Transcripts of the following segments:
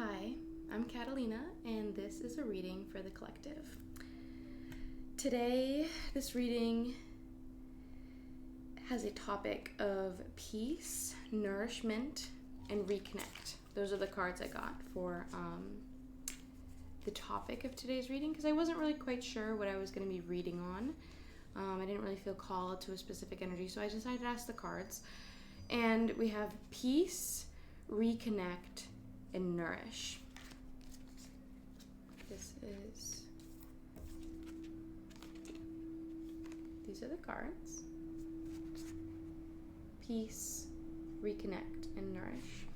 Hi, I'm Catalina, and this is a reading for the collective. Today, this reading has a topic of peace, nourishment, and reconnect. Those are the cards I got for the topic of today's reading because I wasn't really quite sure what I was going to be reading on. I didn't really feel called to a specific energy, so I decided to ask the cards. And we have peace, reconnect, and nourish. These are the cards. Peace, reconnect, and nourish.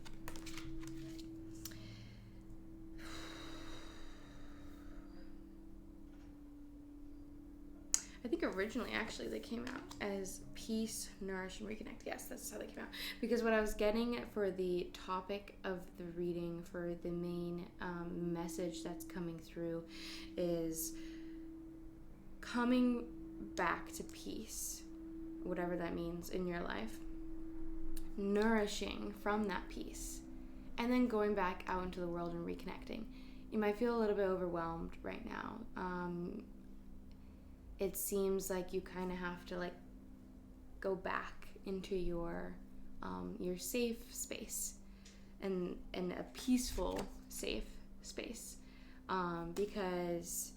I think originally, actually, they came out as peace, nourish, and reconnect. Yes, that's how they came out. Because what I was getting for the topic of the reading, for the main message that's coming through, is coming back to peace, whatever that means in your life, nourishing from that peace, and then going back out into the world and reconnecting. You might feel a little bit overwhelmed right now. It seems like you kind of have to go back into your safe space and a peaceful safe space, because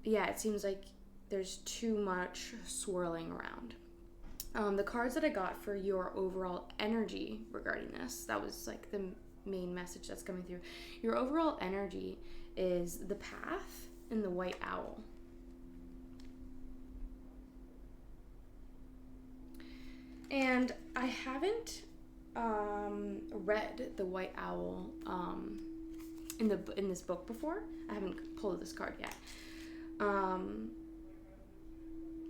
it seems like there's too much swirling around. The cards that I got for your overall energy regarding this, that was the main message that's coming through. Your overall energy is the Path and the White Owl. And I haven't read the White Owl in this book before. I haven't pulled this card yet.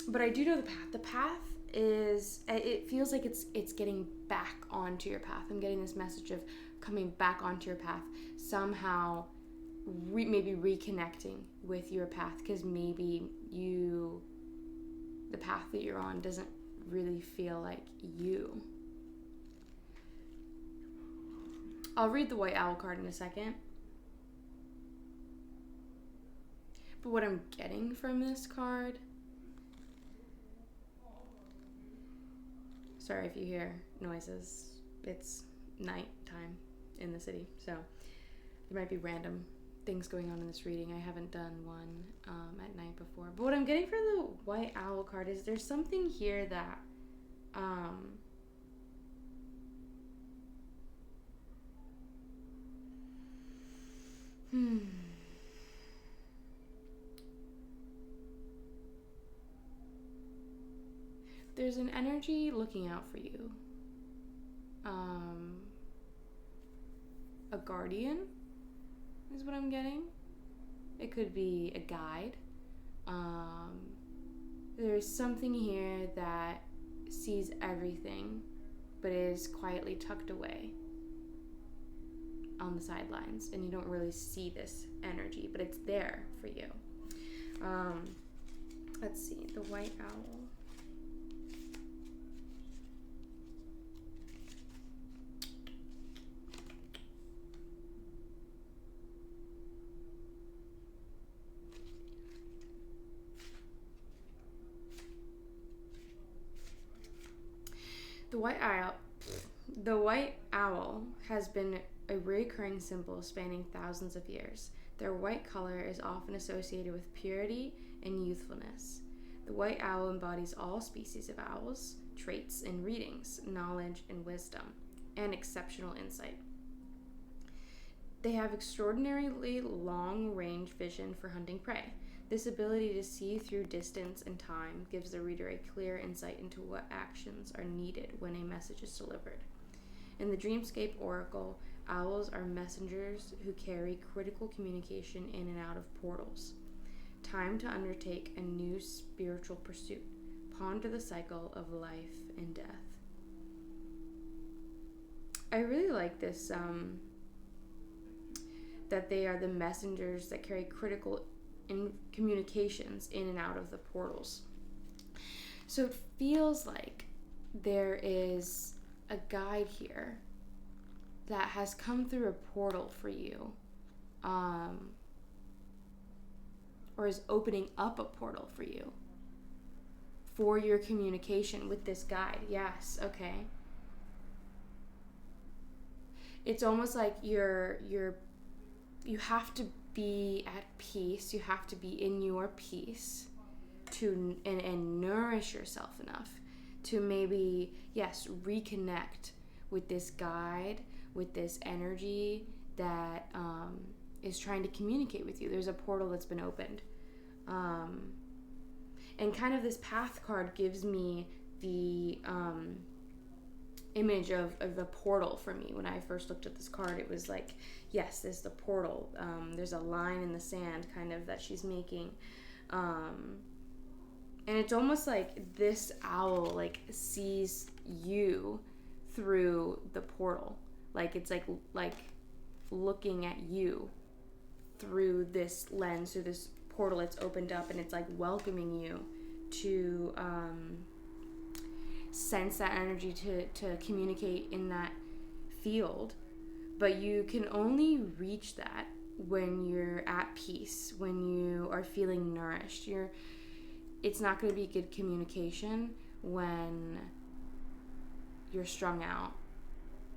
But I do know the Path. The Path it feels like it's getting back onto your path. I'm getting this message of coming back onto your path, somehow maybe reconnecting with your path, because maybe the path that you're on doesn't really feel like you. I'll read the White Owl card in a second. But what I'm getting from this card, sorry if you hear noises, it's nighttime in the city, so there might be random things going on in this reading. I haven't done one at night before. But what I'm getting for the White Owl card is there's something here that there's an energy looking out for you. A guardian is what I'm getting. It could be a guide. There's something here that sees everything, but is quietly tucked away on the sidelines, and you don't really see this energy, but it's there for you. Let's see, the White Owl. The White Owl has been a recurring symbol spanning thousands of years. Their white color is often associated with purity and youthfulness. The White Owl embodies all species of owls, traits and readings, knowledge and wisdom, and exceptional insight. They have extraordinarily long-range vision for hunting prey. This ability to see through distance and time gives the reader a clear insight into what actions are needed when a message is delivered. In the Dreamscape Oracle, owls are messengers who carry critical communication in and out of portals. Time to undertake a new spiritual pursuit. Ponder the cycle of life and death. I really like this, that they are the messengers that carry critical communications in and out of the portals. So it feels like there is a guide here that has come through a portal for you, or is opening up a portal for you for your communication with this guide. Yes, okay. It's almost like you have to be at peace. You have to be in your peace to and nourish yourself enough to maybe, yes, reconnect with this guide, with this energy that is trying to communicate with you. There's a portal that's been opened. And kind of this path card gives me the image of the portal for me. When I first looked at this card, it was like, yes, there's the portal. There's a line in the sand kind of that she's making. And it's almost like this owl like sees you through the portal. Like it's like looking at you through this lens, through this portal it's opened up, and it's like welcoming you to sense that energy, to communicate in that field. But you can only reach that when you're at peace, when you are feeling nourished. It's not going to be good communication when you're strung out,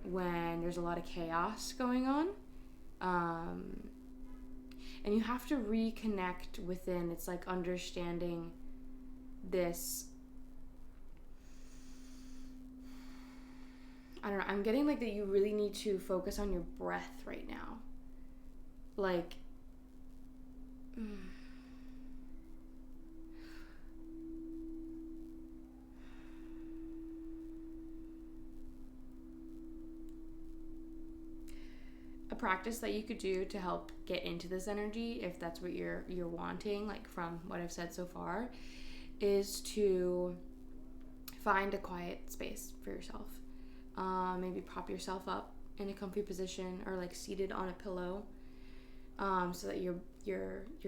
when there's a lot of chaos going on. And you have to reconnect within. It's like understanding this. I don't know. I'm getting like that you really need to focus on your breath right now. Like, a practice that you could do to help get into this energy, if that's what you're wanting, like from what I've said so far, is to find a quiet space for yourself. Maybe prop yourself up in a comfy position, or like seated on a pillow, so that you're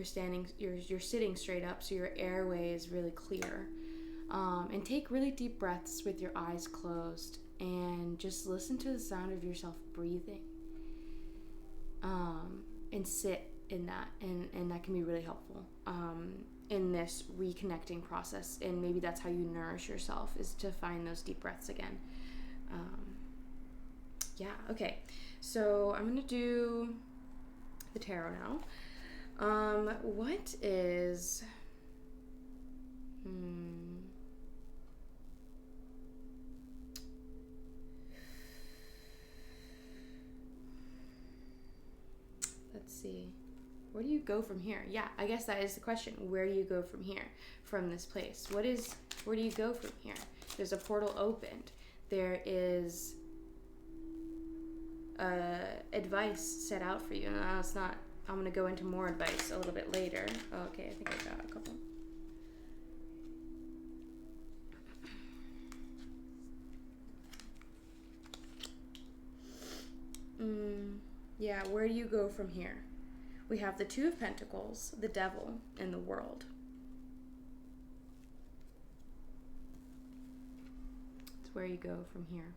sitting straight up, so your airway is really clear. And take really deep breaths with your eyes closed, and just listen to the sound of yourself breathing. And sit in that, and that can be really helpful in this reconnecting process. And maybe that's how you nourish yourself, is to find those deep breaths again. Okay, so I'm gonna do the tarot now. What is let's see. Where do you go from here? Yeah, I guess that is the question. Where do you go from here, from this place? Where do you go from here? There's a portal opened. There is advice set out for you. And it's not, I'm going to go into more advice a little bit later. Okay, I think I got a couple. Yeah, where do you go from here? We have the Two of Pentacles, the Devil, and the World. It's where you go from here.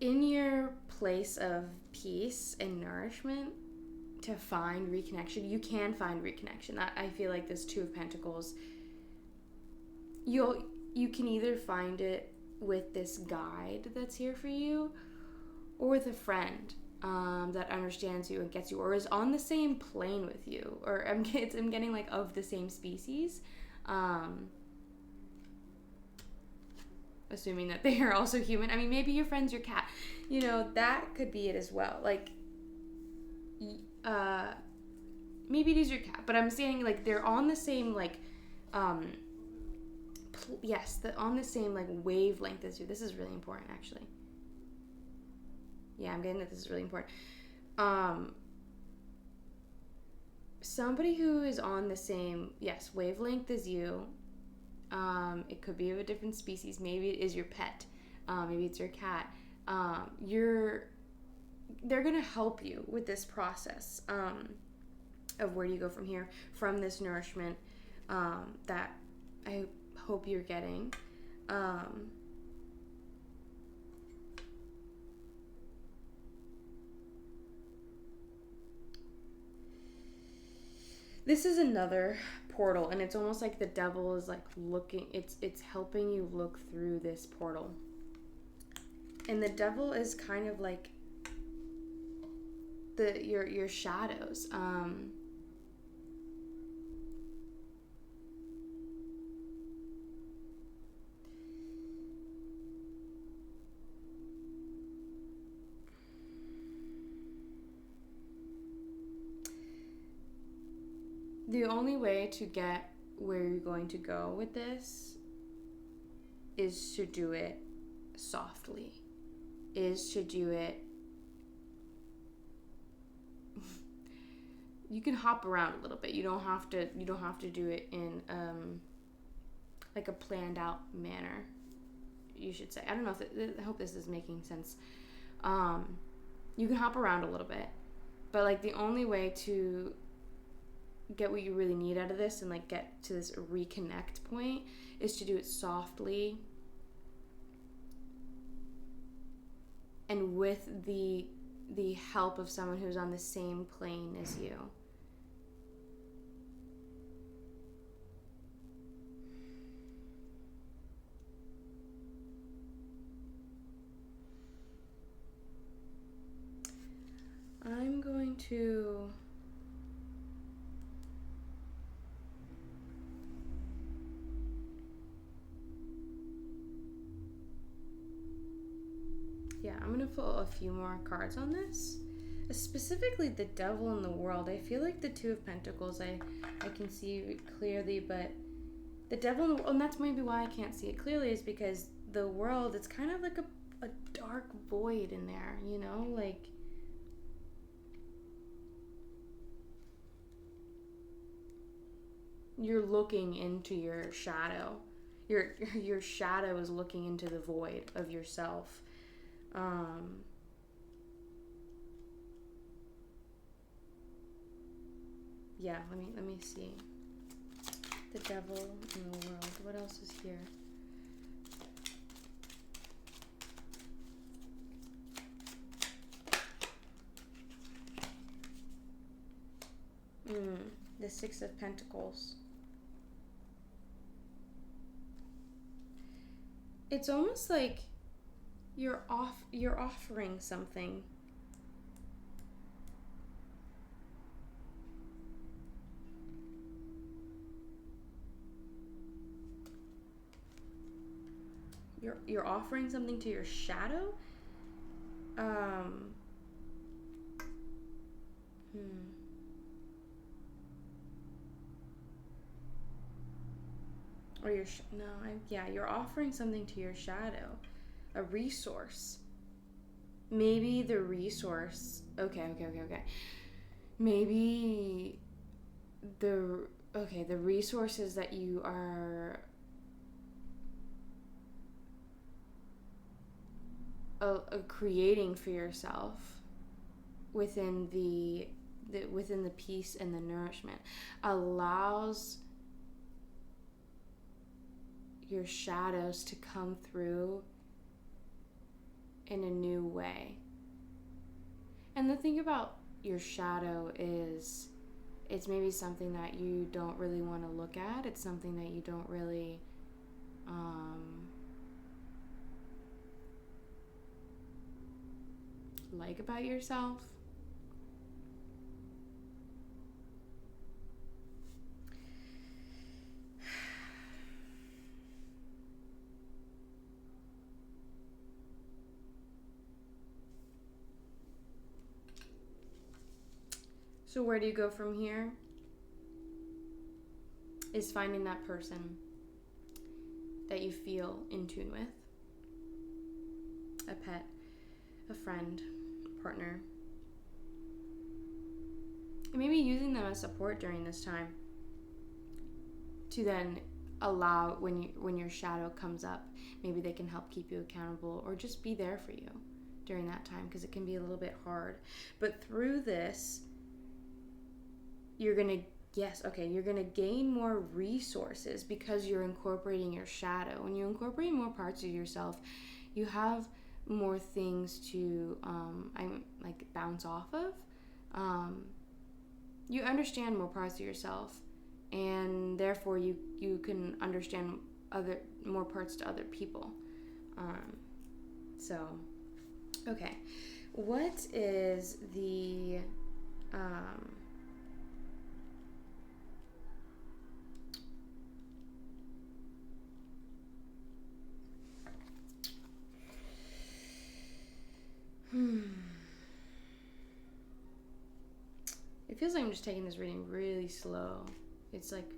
In your place of peace and nourishment, to find reconnection, you can find reconnection. I feel like this Two of Pentacles, you can either find it with this guide that's here for you, or with a friend that understands you and gets you, or is on the same plane with you, or I'm getting like of the same species, assuming that they are also human. I mean, maybe your friend's your cat, that could be it as well. Like, maybe it is your cat, but I'm saying like they're on the same like on the same like wavelength as you. This is really important, actually. Yeah, I'm getting that this is really important. Somebody who is on the same wavelength as you. It could be of a different species. Maybe it is your pet. Maybe it's your cat. They're gonna help you with this process of where do you go from here, from this nourishment, that I hope you're getting. This is another portal, and it's almost like the devil is like looking, it's helping you look through this portal. And the devil is kind of like your shadows. The only way to get where you're going to go with this is to do it softly. Is to do it. You can hop around a little bit. You don't have to do it in like a planned out manner, you should say. I don't know if I hope this is making sense. You can hop around a little bit, but like the only way to get what you really need out of this and like get to this reconnect point is to do it softly and with the help of someone who's on the same plane as you. I'm going to I'm gonna pull a few more cards on this. Specifically the devil in the world. I feel like the Two of Pentacles I can see clearly, but the devil in the world, and that's maybe why I can't see it clearly, is because the world, it's kind of like a dark void in there, you know? Like, you're looking into your shadow. Your shadow is looking into the void of yourself. Let me see. The devil in the world. What else is here? The Six of Pentacles. It's almost like you're offering something. You're offering something to your shadow. Or you're offering something to your shadow, a resource. Maybe the resource. Okay. Maybe the resources that you are creating for yourself within the peace and the nourishment allows your shadows to come through in a new way. And the thing about your shadow is it's maybe something that you don't really want to look at. It's something that you don't really like about yourself. So where do you go from here? Is finding that person that you feel in tune with. A pet, a friend, partner. And maybe using them as support during this time to then allow when your shadow comes up, maybe they can help keep you accountable or just be there for you during that time, because it can be a little bit hard. But through this, you're going to Yes, okay, you're going to gain more resources because you're incorporating your shadow. When you incorporate more parts of yourself, you have more things to bounce off of. You understand more parts of yourself, and therefore you can understand more parts to other people. So, okay, what is the It feels like I'm just taking this reading really slow. It's like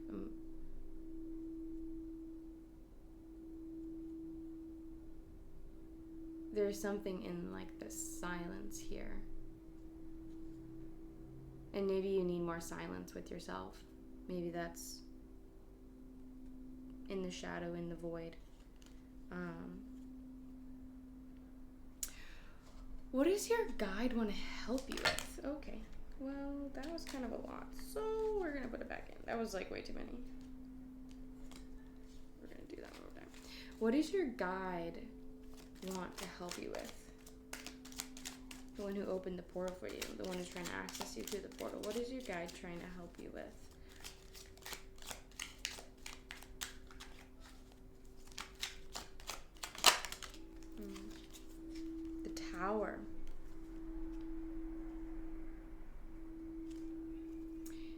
there's something in like the silence here. And maybe you need more silence with yourself. Maybe that's in the shadow, in the void. What does your guide want to help you with? Okay. Well, that was kind of a lot. So we're going to put it back in. That was like way too many. We're going to do that one more time. What does your guide want to help you with? The one who opened the portal for you. The one who's trying to access you through the portal. What is your guide trying to help you with? The Tower.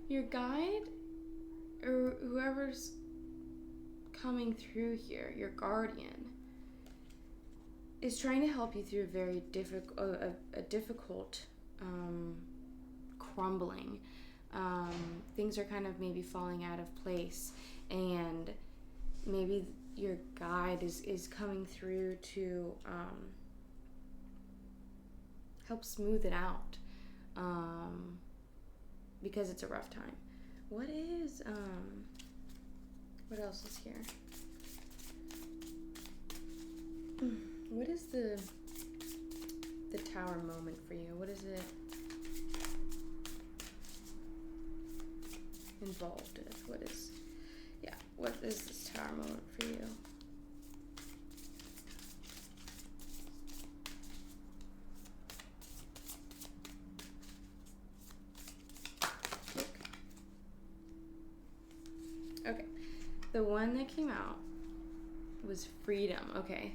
Your guide, or whoever's coming through here, your guardian, is trying to help you through a very difficult crumbling. Things are kind of maybe falling out of place, and maybe your guide is coming through to help smooth it out. Because it's a rough time. What else is here? What is the Tower moment for you? What is it involved with? What is this Tower moment for you? Okay, the one that came out was freedom. Okay,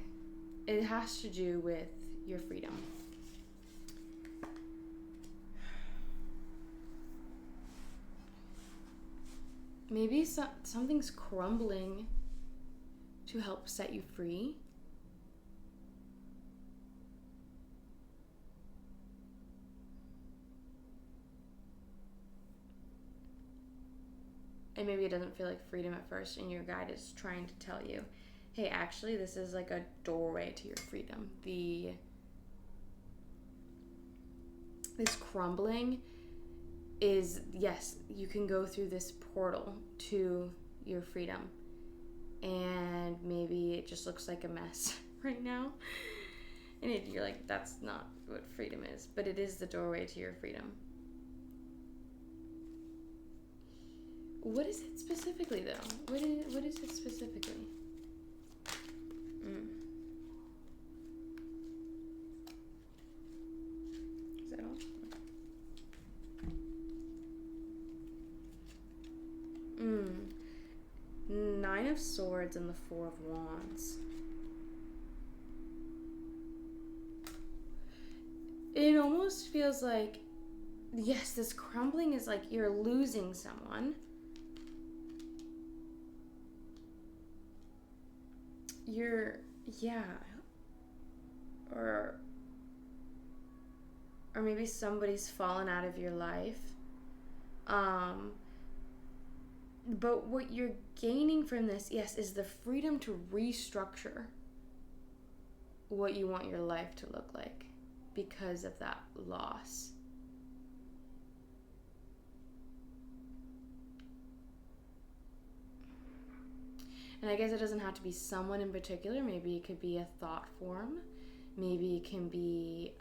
it has to do with your freedom. Maybe something's crumbling to help set you free. And maybe it doesn't feel like freedom at first, and your guide is trying to tell you, hey, actually, this is like a doorway to your freedom. This crumbling is, yes, you can go through this portal to your freedom. And maybe it just looks like a mess right now. And you're like, that's not what freedom is. But it is the doorway to your freedom. What is it specifically, though? What is it specifically? Is that all? Nine of Swords and the Four of Wands. It almost feels like, yes, this crumbling is like you're losing someone. Or maybe somebody's fallen out of your life. But what you're gaining from this, yes, is the freedom to restructure what you want your life to look like because of that loss. And I guess it doesn't have to be someone in particular. Maybe it could be a thought form. Maybe it can be,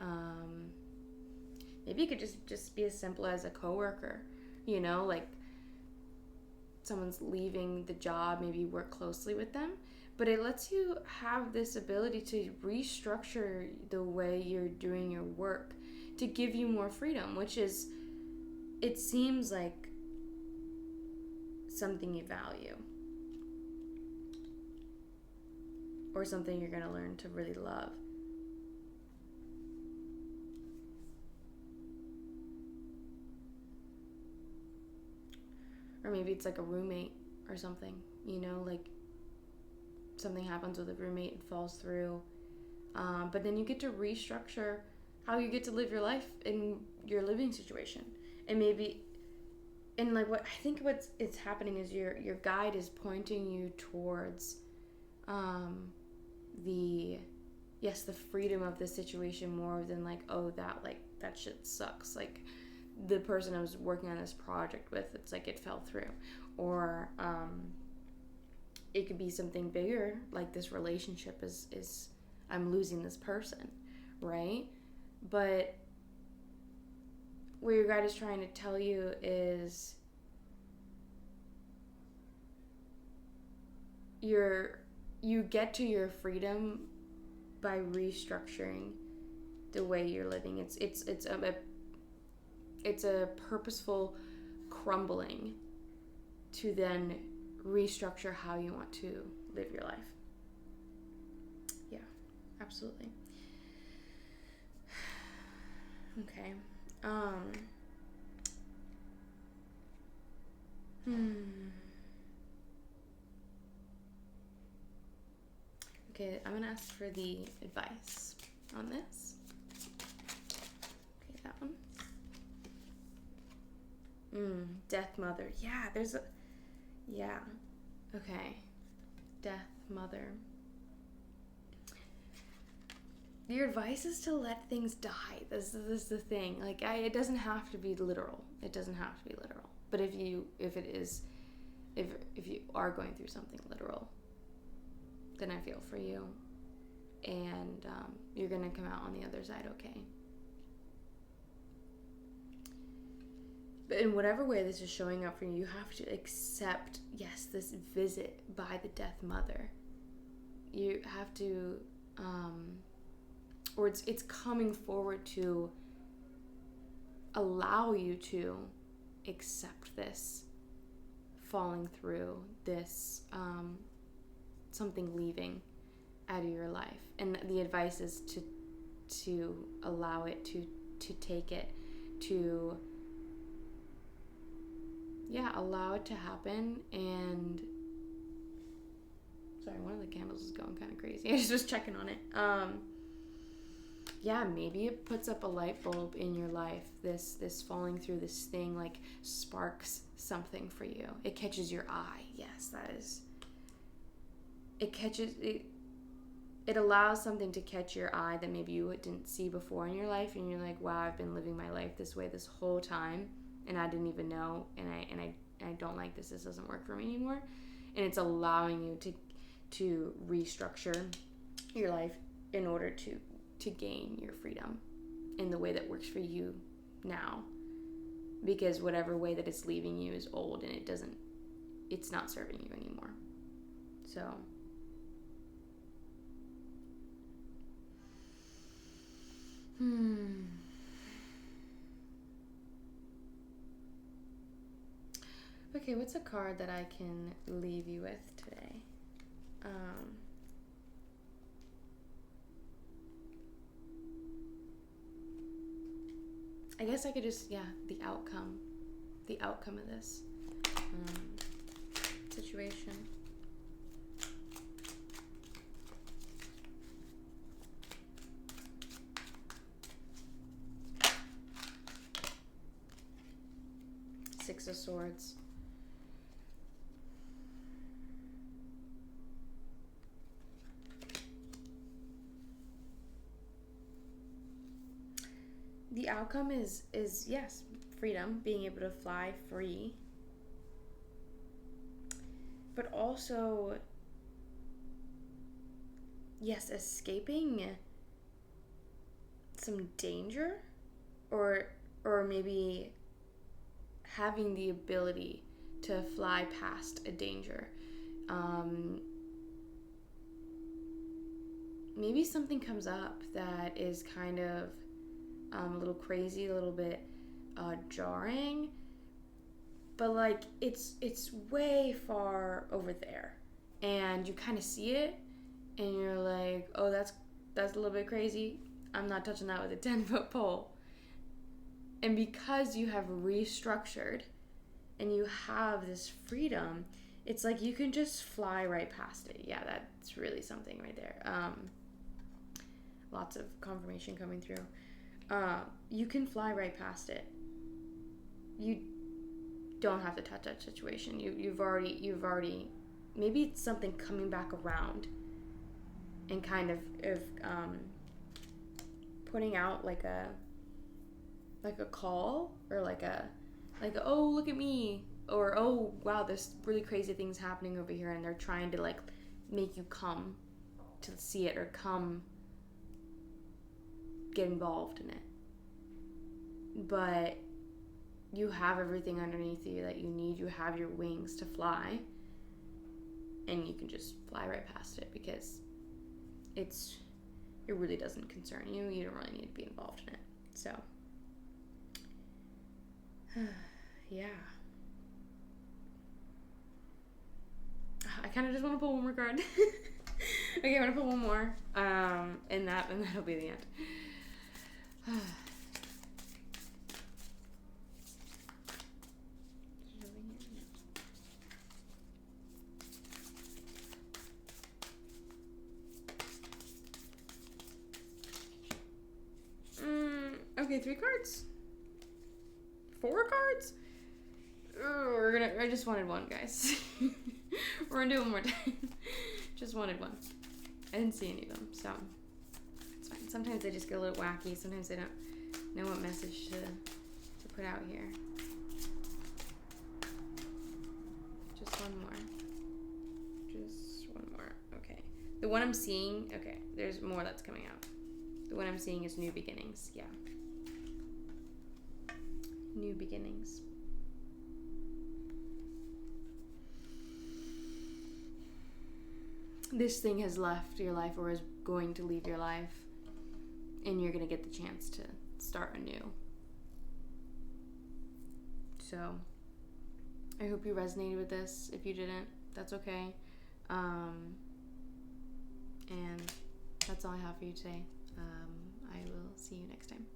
maybe it could just be as simple as a coworker, like someone's leaving the job, maybe you work closely with them, but it lets you have this ability to restructure the way you're doing your work to give you more freedom, which is, it seems like something you value or something you're going to learn to really love. Or maybe it's like a roommate or something, you know, like something happens with a roommate and falls through. But then you get to restructure how you get to live your life in your living situation. And maybe, and like what I think what's happening is your guide is pointing you towards the freedom of the situation more than like, oh, that shit sucks. Like the person I was working on this project with, it's like it fell through. Or it could be something bigger, like this relationship is I'm losing this person, right? But what your guide is trying to tell you is you get to your freedom by restructuring the way you're living. It's a purposeful crumbling to then restructure how you want to live your life. Yeah, absolutely. Okay. Okay, I'm gonna ask for the advice on this. Okay, that one. Death Mother. Yeah. Okay. Death Mother. Your advice is to let things die. This is the thing. Like, it doesn't have to be literal. It doesn't have to be literal. But if you are going through something literal, then I feel for you, and you're gonna come out on the other side okay. But in whatever way this is showing up for you, you have to accept, yes, this visit by the Death Mother. You have to, or it's coming forward to allow you to accept this falling through, this something leaving out of your life. And the advice is to allow it, to take it, to allow it to happen. And sorry, one of the candles is going kind of crazy. I just was checking on it. Maybe it puts up a light bulb in your life. This falling through, this thing like sparks something for you. It catches your eye. Yes, that is. It catches it. It allows something to catch your eye that maybe you didn't see before in your life, and you're like, wow, I've been living my life this way this whole time, and I didn't even know, and I don't like this. This doesn't work for me anymore, and it's allowing you to restructure your life in order to gain your freedom in the way that works for you now, because whatever way that it's leaving you is old and it's not serving you anymore. So okay, what's a card that I can leave you with today? I guess I could just, the outcome of this situation. Six of Swords. The outcome is yes, freedom, being able to fly free, but also, yes, escaping some danger, or maybe having the ability to fly past a danger. Maybe something comes up that is kind of a little crazy, a little bit jarring, but like it's way far over there, and you kind of see it, and you're like, oh, that's a little bit crazy. I'm not touching that with a 10-foot pole. And because you have restructured and you have this freedom, it's like you can just fly right past it. Yeah, that's really something right there. Lots of confirmation coming through. You can fly right past it. You don't have to touch that situation. You've already maybe it's something coming back around and kind of putting out like a call, or like a oh, look at me, or oh wow, there's really crazy things happening over here, and they're trying to like make you come to see it or come get involved in it. But you have everything underneath you that you need. You have your wings to fly, and you can just fly right past it because it really doesn't concern you. You don't really need to be involved in it. So yeah, I kind of just want to pull one more card. Okay, I'm gonna pull one more, and that'll be the end. Okay, 3 cards? 4 cards? I just wanted one, guys. We're gonna do it one more time. Just wanted one. I didn't see any of them, so it's fine. Sometimes they just get a little wacky. Sometimes they don't know what message to put out here. Just one more. Just one more. Okay. The one I'm seeing, okay, there's more that's coming out. The one I'm seeing is new beginnings. Yeah. New beginnings. This thing has left your life or is going to leave your life, and you're going to get the chance to start anew. So I hope you resonated with this. If you didn't, that's okay. And that's all I have for you today. I will see you next time.